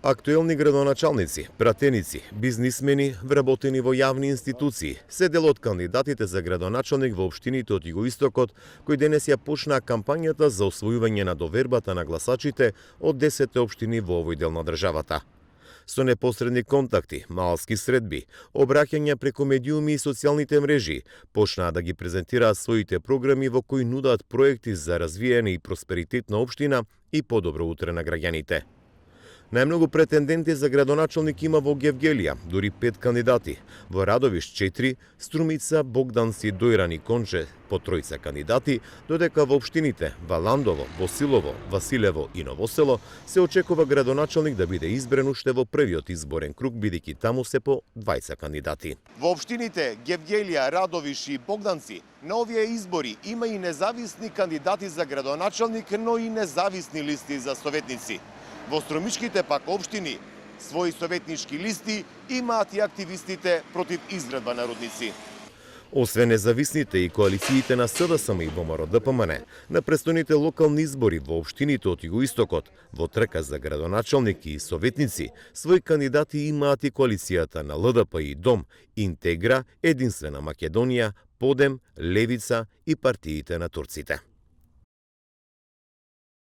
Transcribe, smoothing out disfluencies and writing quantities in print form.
Актуелни градоначалници, пратеници, бизнисмени, вработени во јавни институции, се дел од кандидатите за градоначалник во општините од Југоистокот, кои денес ја почнаа кампањата за освојување на довербата на гласачите од 10 општини во овој дел на државата. Со непосредни контакти, малски средби, обраќања преку медиуми и социјалните мрежи, почнаа да ги презентираат своите програми во кои нудат проекти за развиење и просперитет на општина и подобро утре на граѓаните. Најмногу претенденти за градоначалник има во Гевгелија, дури 5 кандидати. Во Радовиш 4, Струмица, Богданци, Дојран и Конче по тројца кандидати, додека во општините Валандово, Босилово, Василево и Новосело се очекува градоначалник да биде избран уште во првиот изборен круг, бидејќи таму се по 20 кандидати. Во општините Гевгелија, Радовиш и Богданци на овие избори има и независни кандидати за градоначалник, но и независни листи за советници. Во струмичките пак општини своји советнички листи имаат и активистите против изградба на рудници. Освен независните и коалициите на СДСМ и ВМРО ДПМН, на престојните локални избори во општините од Југоистокот, во трка за градоначалник и советници, своји кандидати имаат и коалицијата на ЛДП и ДОМ, Интегра, Единствена Македонија, Подем, Левица и партиите на турците.